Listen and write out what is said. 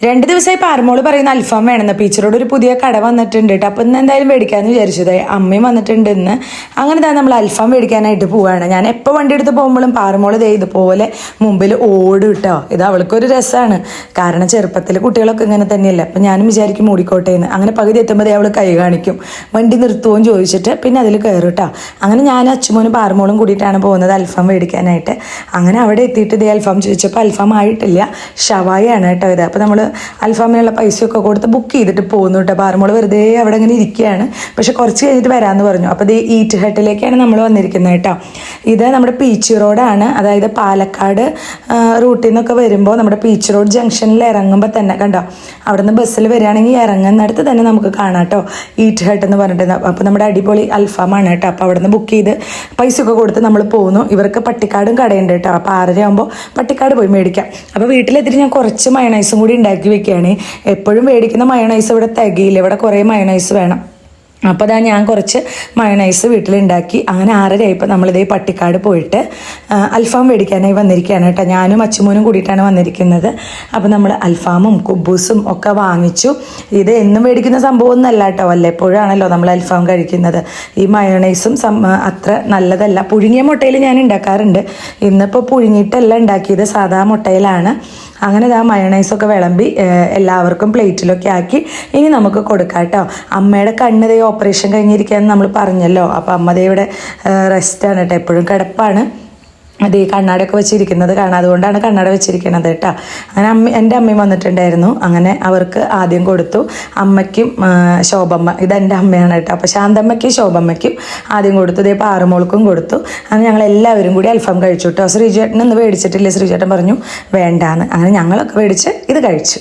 2 ദിവസമായി പാറമോള് പറയുന്ന അൽഫാം വേണമെന്ന്. ടീച്ചറോട് ഒരു പുതിയ കട വന്നിട്ടുണ്ട് കേട്ടോ. അപ്പം ഇന്ന് എന്തായാലും മേടിക്കാമെന്ന് വിചാരിച്ചത്. അമ്മയും വന്നിട്ടുണ്ട് ഇന്ന്. അങ്ങനെ തന്നെ നമ്മൾ അൽഫാം മേടിക്കാനായിട്ട് പോവുകയാണ്. ഞാൻ എപ്പോൾ വണ്ടി എടുത്ത് പോകുമ്പോഴും പാറമോള് ഇതുപോലെ മുമ്പിൽ ഓടും കേട്ടോ. ഇത് അവൾക്കൊരു രസമാണ്. കാരണം ചെറുപ്പത്തിൽ കുട്ടികളൊക്കെ ഇങ്ങനെ തന്നെയല്ല. അപ്പം ഞാനും വിചാരിക്കും മൂടിക്കോട്ടെ എന്ന്. അങ്ങനെ പകുതി എത്തുമ്പോൾ അവൾ കൈ കാണിക്കും. വണ്ടി നിർത്തുമോ ചോദിച്ചിട്ട് പിന്നെ അതിൽ കയറും കേട്ടോ. അങ്ങനെ ഞാൻ അച്ചുമോനും പാറമോളും കൂടിയിട്ടാണ് പോകുന്നത് അൽഫാം മേടിക്കാനായിട്ട്. അങ്ങനെ അവിടെ എത്തിയിട്ട് ഇതേ അൽഫാം ചോദിച്ചപ്പോൾ അൽഫാം ആയിട്ടില്ല, ഷവായാണ് കേട്ടോ ഇത്. അപ്പോൾ നമ്മൾ അൽഫാമിനുള്ള പൈസയൊക്കെ കൊടുത്ത് ബുക്ക് ചെയ്തിട്ട് പോകുന്നു കേട്ടോ. പാറമോള് വെറുതെ അവിടെ ഇങ്ങനെ ഇരിക്കുകയാണ്. പക്ഷെ കുറച്ച് കഴിഞ്ഞിട്ട് വരാമെന്ന് പറഞ്ഞു. അപ്പോൾ ഇത് ഈറ്റ് ഹട്ടിലേക്കാണ് നമ്മൾ വന്നിരിക്കുന്നത് കേട്ടോ. ഇത് നമ്മുടെ പീച്ച് റോഡാണ്. അതായത് പാലക്കാട് റൂട്ടിൽ നിന്നൊക്കെ വരുമ്പോൾ നമ്മുടെ പീച്ച് റോഡ് ജംഗ്ഷനിൽ ഇറങ്ങുമ്പോൾ തന്നെ കണ്ടോ, അവിടെ നിന്ന് ബസ്സിൽ വരികയാണെങ്കിൽ ഇറങ്ങുന്നിടത്ത് തന്നെ നമുക്ക് കാണാം കേട്ടോ ഈറ്റ് ഹട്ട് എന്ന് പറഞ്ഞിട്ട്. അപ്പോൾ നമ്മുടെ അടിപൊളി അൽഫാമാണ് കേട്ടോ. അപ്പോൾ അവിടെ നിന്ന് ബുക്ക് ചെയ്ത് പൈസയൊക്കെ കൊടുത്ത് നമ്മൾ പോകുന്നു. ഇവർക്ക് പട്ടിക്കാടും കടയുണ്ട് കേട്ടോ. അപ്പോൾ 6:30 ആകുമ്പോൾ പട്ടിക്കാട് പോയി മേടിക്കാം. അപ്പോൾ വീട്ടിലെത്തിയിട്ട് ഞാൻ കുറച്ച് മയണൈസും കൂടി ഉണ്ടാക്കി വെക്കുകയാണ്. എപ്പോഴും മേടിക്കുന്ന മയണൈസ് ഇവിടെ തികയില്ല. ഇവിടെ കുറേ മയണൈസ് വേണം. അപ്പോൾ അതാ ഞാൻ കുറച്ച് മയണൈസ് വീട്ടിലുണ്ടാക്കി. അങ്ങനെ 6:30 ആയപ്പോൾ നമ്മളിതേ പട്ടിക്കാട് പോയിട്ട് അൽഫാം മേടിക്കാനായി വന്നിരിക്കുകയാണ് കേട്ടോ. ഞാനും അച്ചുമോനും കൂടിയിട്ടാണ് വന്നിരിക്കുന്നത്. അപ്പോൾ നമ്മൾ അൽഫാമും കുബൂസും ഒക്കെ വാങ്ങിച്ചു. ഇത് എന്നും മേടിക്കുന്ന സംഭവമൊന്നുമല്ല കേട്ടോ. വല്ലപ്പോഴാണല്ലോ നമ്മൾ അൽഫാം കഴിക്കുന്നത്. ഈ മയണൈസും അത്ര നല്ലതല്ല. പുഴുങ്ങിയ മുട്ടയിൽ ഞാൻ ഉണ്ടാക്കാറുണ്ട്. ഇന്നിപ്പോൾ പുഴുങ്ങിയിട്ടല്ല ഉണ്ടാക്കിയത്, സാധാ മുട്ടയിലാണ്. അങ്ങനെ ആ മയണൈസൊക്കെ വിളമ്പി എല്ലാവർക്കും പ്ലേറ്റിലൊക്കെ ആക്കി ഇനി നമുക്ക് കൊടുക്കാം കേട്ടോ. അമ്മയുടെ കണ്ണ് ഓപ്പറേഷൻ കഴിഞ്ഞിരിക്കുകയെന്ന് നമ്മൾ പറഞ്ഞല്ലോ. അപ്പോൾ അമ്മ ഇവിടെ റെസ്റ്റാണ് കേട്ടോ, എപ്പോഴും കിടപ്പാണ്. അത് ഈ കണ്ണാടൊക്കെ വെച്ചിരിക്കുന്നത് കാണാം, അതുകൊണ്ടാണ് കണ്ണാട വെച്ചിരിക്കുന്നത് കേട്ടോ. അങ്ങനെ എൻ്റെ അമ്മയും വന്നിട്ടുണ്ടായിരുന്നു. അങ്ങനെ അവർക്ക് ആദ്യം കൊടുത്തു. അമ്മയ്ക്കും ശോഭമ്മ, ഇതെൻ്റെ അമ്മയാണ് കേട്ടോ. അപ്പോൾ ശാന്തമ്മയ്ക്കും ശോഭമ്മയ്ക്കും ആദ്യം കൊടുത്തു. ഇതേ പാറമോൾക്കും കൊടുത്തു. അങ്ങനെ ഞങ്ങൾ എല്ലാവരും കൂടി അൽഫാം കഴിച്ചു കേട്ടോ. ശ്രീചേട്ടൻ ഇന്ന് മേടിച്ചിട്ടില്ല. ശ്രീചേട്ടൻ പറഞ്ഞു വേണ്ടാന്ന്. അങ്ങനെ ഞങ്ങളൊക്കെ മേടിച്ച് ഇത് കഴിച്ചു.